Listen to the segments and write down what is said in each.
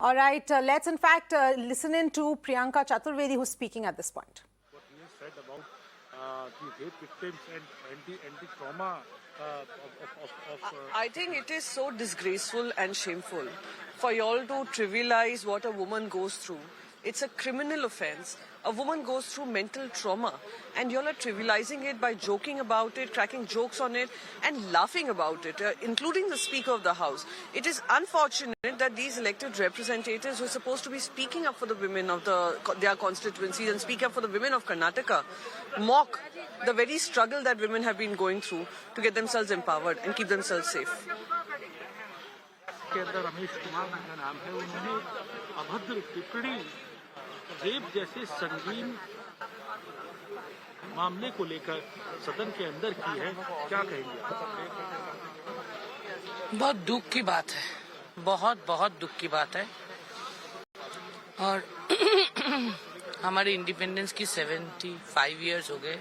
All right, let's in fact listen in to Priyanka Chaturvedi, who's speaking at this point. What he has said about the rape victims and the trauma I think it is so disgraceful and shameful for y'all to trivialize what a woman goes through. It's a criminal offense. A woman goes through mental trauma, and y'all are trivializing it by joking about it, cracking jokes on it, and laughing about it, including the Speaker of the House. It is unfortunate that these elected representatives who are supposed to be speaking up for the women of their constituencies and speak up for the women of Karnataka mock the very struggle that women have been going through to get themselves empowered and keep themselves safe. के अंदर रमेश कुमार का नाम है, उन्होंने अभद्र टिप्पणी rape जैसे संगीन मामले को लेकर सदन के अंदर की है। क्या कहेंगे आप? बहुत दुख की बात है, बहुत बहुत दुख की बात है। और हमारे इंडिपेंडेंस की 75 इयर्स हो गए।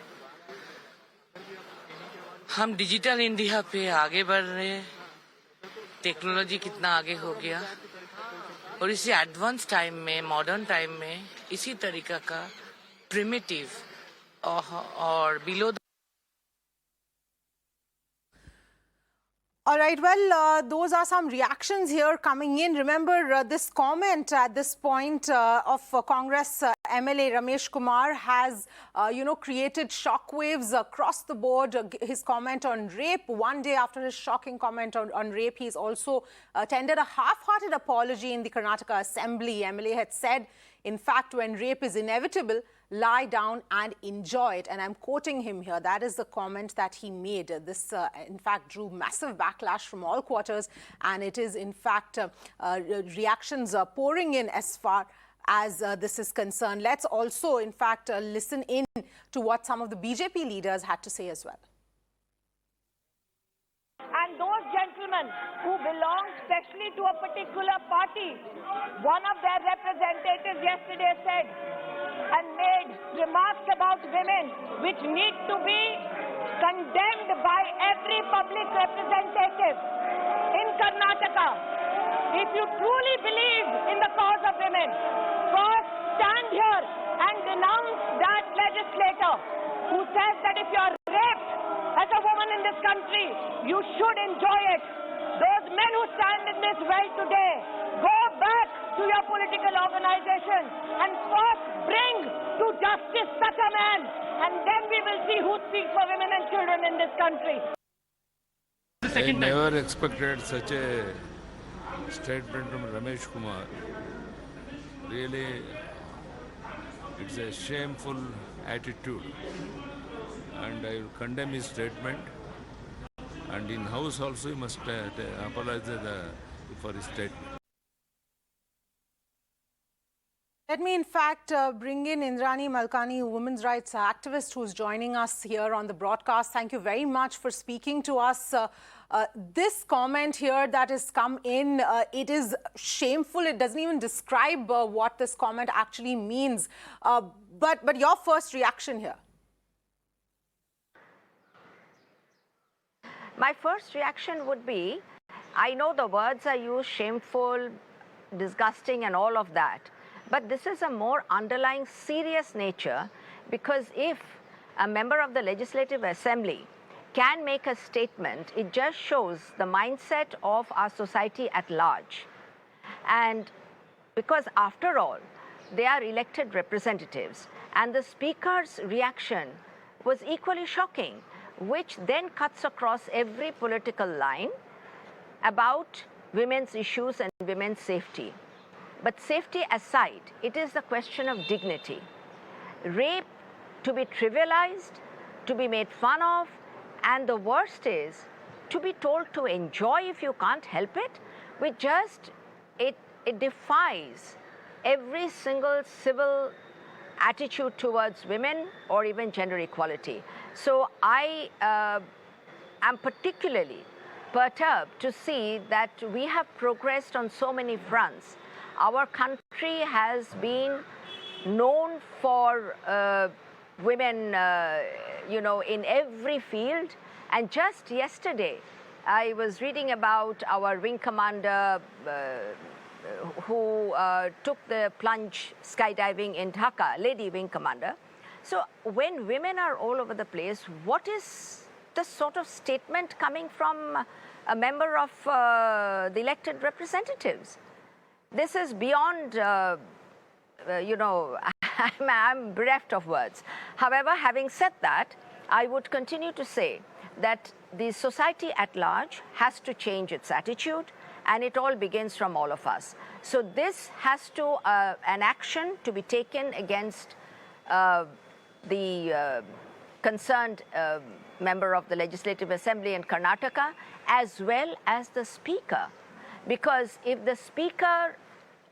हम डिजिटल इंडिया पे आगे बढ़ रहे हैं, टेक्नोलॉजी कितना आगे हो गया, और इसी एडवांस टाइम में, मॉडर्न टाइम में इसी तरीका का प्रिमिटिव और below. All right, well, those are some reactions here coming in. Remember, this comment at this point of Congress MLA Ramesh Kumar has, created shockwaves across the board. His comment on rape, one day after his shocking comment on rape, he's also tendered a half-hearted apology in the Karnataka Assembly. MLA had said, in fact, when rape is inevitable, lie down and enjoy it. And I'm quoting him here. That is the comment that he made. This, in fact, drew massive backlash from all quarters. And it is, in fact, reactions pouring in as far as this is concerned. Let's also, in fact, listen in to what some of the BJP leaders had to say as well. And those gentlemen who belong specially to a particular party, one of their representatives yesterday said and made remarks about women which need to be condemned by every public representative in Karnataka. If you truly believe in the cause of women, first stand here and denounce that legislator who says that if you are raped as a woman in this country, you should enjoy it. Those men who stand in this well today, go back to your political organization and first bring to justice such a man, and then we will see who speaks for women and children in this country. I never expected such a statement from Ramesh Kumar. Really, it's a shameful attitude, and I will condemn his statement. And in house also, he must apologize for his statement. Let me, in fact, bring in Indrani Malkani, a women's rights activist who's joining us here on the broadcast. Thank you very much for speaking to us. This comment here that has come in, it is shameful. It doesn't even describe what this comment actually means. But your first reaction here? My first reaction would be, I know the words are used, shameful, disgusting, and all of that. But this is a more underlying serious nature, because if a member of the Legislative Assembly can make a statement, it just shows the mindset of our society at large. And because after all, they are elected representatives, and the Speaker's reaction was equally shocking, which then cuts across every political line about women's issues and women's safety. But safety aside, it is the question of dignity. Rape to be trivialized, to be made fun of, and the worst is to be told to enjoy if you can't help it, which just, it defies every single civil attitude towards women or even gender equality. So I am particularly perturbed to see that we have progressed on so many fronts. Our country has been known for women, in every field. And just yesterday, I was reading about our wing commander who took the plunge skydiving in Dhaka, Lady Wing Commander. So when women are all over the place, what is the sort of statement coming from a member of the elected representatives? This is beyond, you know, I'm bereft of words. However, having said that, I would continue to say that the society at large has to change its attitude, and it all begins from all of us. So this has to, an action to be taken against the concerned member of the Legislative Assembly in Karnataka, as well as the Speaker. Because if the Speaker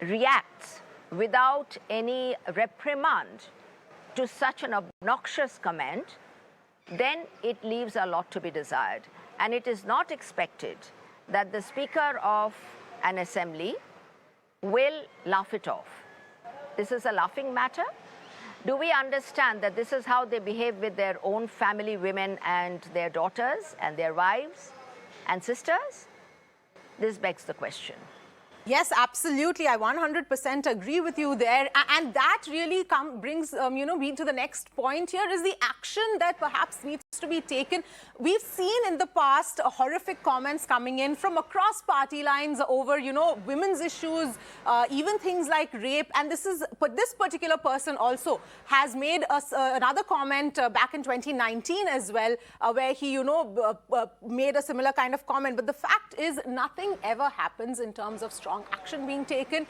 reacts without any reprimand to such an obnoxious comment, then it leaves a lot to be desired. And it is not expected that the Speaker of an assembly will laugh it off. This is a laughing matter. Do we understand that this is how they behave with their own family women and their daughters and their wives and sisters? This begs the question. Yes, absolutely. I 100% agree with you there. And that really brings, you know, me to the next point here is the action that perhaps needs to be taken. We've seen in the past horrific comments coming in from across party lines over, you know, women's issues, even things like rape. And this particular person also has made another comment back in 2019 as well, where he, you know, made a similar kind of comment. But the fact is nothing ever happens in terms of strong action being taken.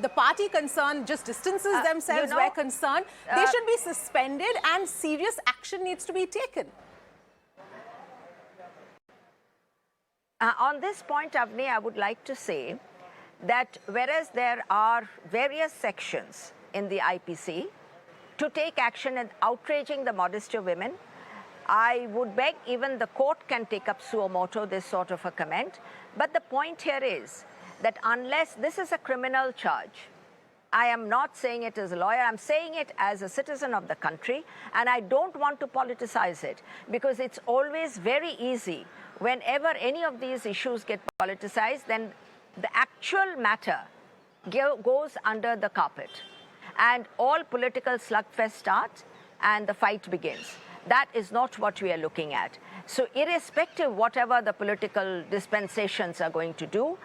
The party concerned just distances themselves where concerned. They should be suspended and serious action needs to be taken. On this point, Avni, I would like to say that whereas there are various sections in the IPC to take action in outraging the modesty of women, I would beg even the court can take up suo motu this sort of a comment. But the point here is that unless this is a criminal charge, I am not saying it as a lawyer, I'm saying it as a citizen of the country, and I don't want to politicize it because it's always very easy whenever any of these issues get politicized, then the actual matter goes under the carpet and all political slugfest starts and the fight begins. That is not what we are looking at. So irrespective of whatever the political dispensations are going to do,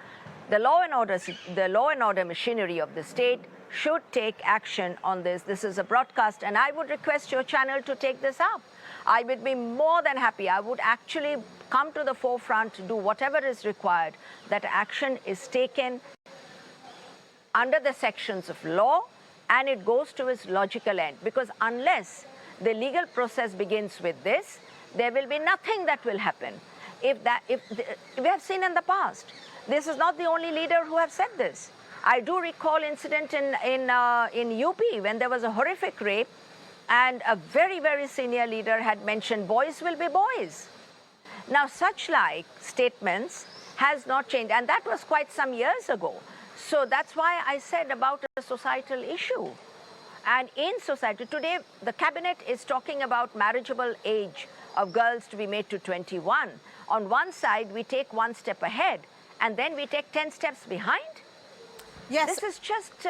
the law and order machinery of the state should take action on this. This is a broadcast, and I would request your channel to take this up. I would be more than happy. I would actually come to the forefront to do whatever is required, that action is taken under the sections of law, and it goes to its logical end. Because unless the legal process begins with this, there will be nothing that will happen. If we have seen in the past, this is not the only leader who have said this. I do recall incident in UP when there was a horrific rape, and a very, very senior leader had mentioned boys will be boys. Now, such like statements has not changed, and that was quite some years ago. So that's why I said about a societal issue. And in society today, the cabinet is talking about marriageable age of girls to be made to 21. On one side, we take one step ahead, and then we take 10 steps behind. Yes. This is just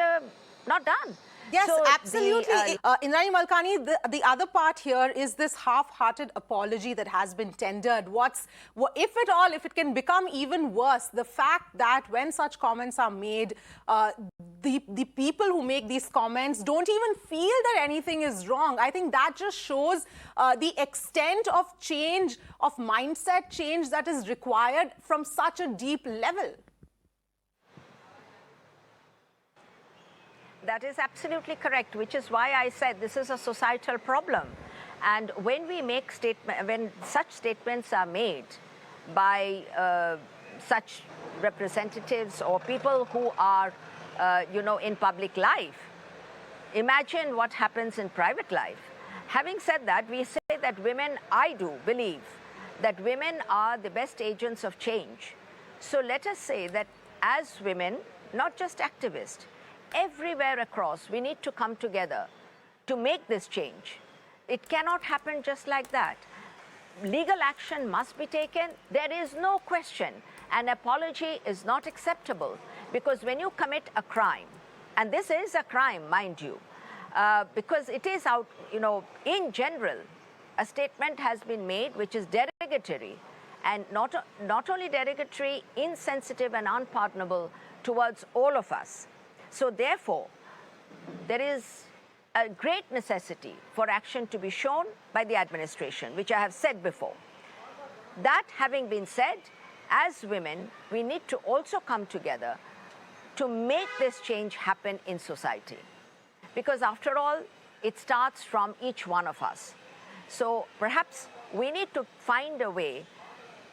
not done. Yes, So absolutely. Indrani Malkani, the other part here is this half-hearted apology that has been tendered. If at all, if it can become even worse, the fact that when such comments are made, the people who make these comments don't even feel that anything is wrong. I think that just shows the extent of change, of mindset change that is required from such a deep level. That is absolutely correct, which is why I said this is a societal problem. And when we make when such statements are made by such representatives or people who are, in public life, imagine what happens in private life. Having said that, we say that women, I do believe that women are the best agents of change. So let us say that as women, not just activists, everywhere across, we need to come together to make this change. It cannot happen just like that. Legal action must be taken. There is no question. An apology is not acceptable. Because when you commit a crime, and this is a crime, mind you, because it is out, in general, a statement has been made which is derogatory, and not only derogatory, insensitive and unpardonable towards all of us. So therefore, there is a great necessity for action to be shown by the administration, which I have said before. That having been said, as women, we need to also come together to make this change happen in society. Because after all, it starts from each one of us. So perhaps we need to find a way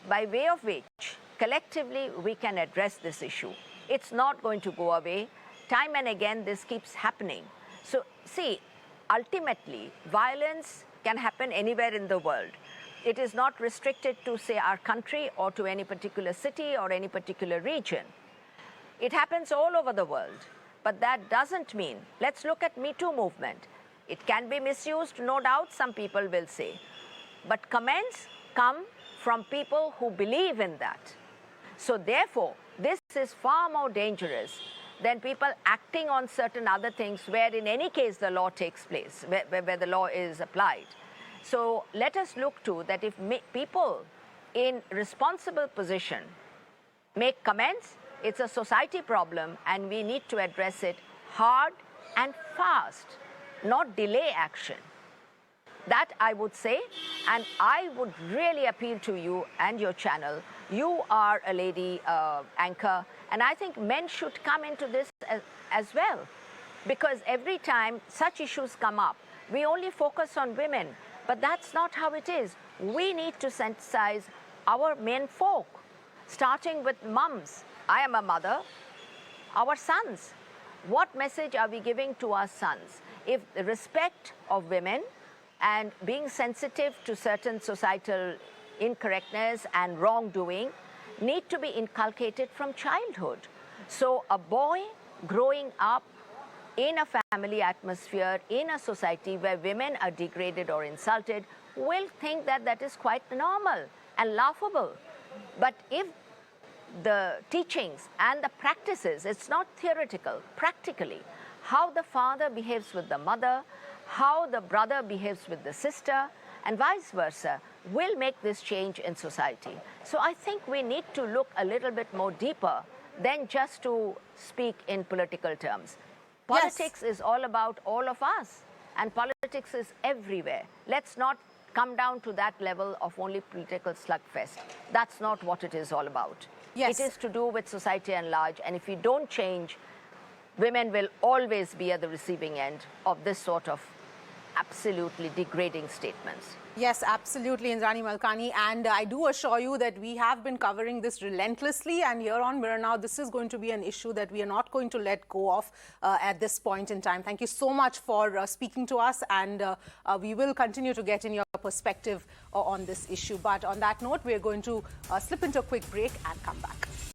by way of which collectively we can address this issue. It's not going to go away. Time and again, this keeps happening. So see, ultimately, violence can happen anywhere in the world. It is not restricted to, say, our country or to any particular city or any particular region. It happens all over the world. But that doesn't mean, let's look at Me Too movement. It can be misused, no doubt, some people will say. But comments come from people who believe in that. So therefore, this is far more dangerous than people acting on certain other things where in any case the law takes place, where the law is applied. So let us look to that if people in responsible position make comments, it's a society problem and we need to address it hard and fast, not delay action. That I would say, and I would really appeal to you and your channel. You are a lady anchor, and I think men should come into this as well. Because every time such issues come up, we only focus on women, but that's not how it is. We need to sensitize our men folk, starting with mums. I am a mother. Our sons. What message are we giving to our sons? If the respect of women and being sensitive to certain societal incorrectness and wrongdoing need to be inculcated from childhood. So a boy growing up in a family atmosphere, in a society where women are degraded or insulted, will think that that is quite normal and laughable. But if the teachings and the practices, it's not theoretical, practically, how the father behaves with the mother, how the brother behaves with the sister, and vice versa, will make this change in society. So I think we need to look a little bit more deeper than just to speak in political terms. Politics is all about all of us, and politics is everywhere. Let's not come down to that level of only political slugfest. That's not what it is all about. It is to do with society at large, and if we don't change, women will always be at the receiving end of this sort of absolutely degrading statements. Yes, absolutely, Indrani Malkani. And I do assure you that we have been covering this relentlessly. And here on Mirror Now, this is going to be an issue that we are not going to let go of at this point in time. Thank you so much for speaking to us. And we will continue to get in your perspective on this issue. But on that note, we are going to slip into a quick break and come back.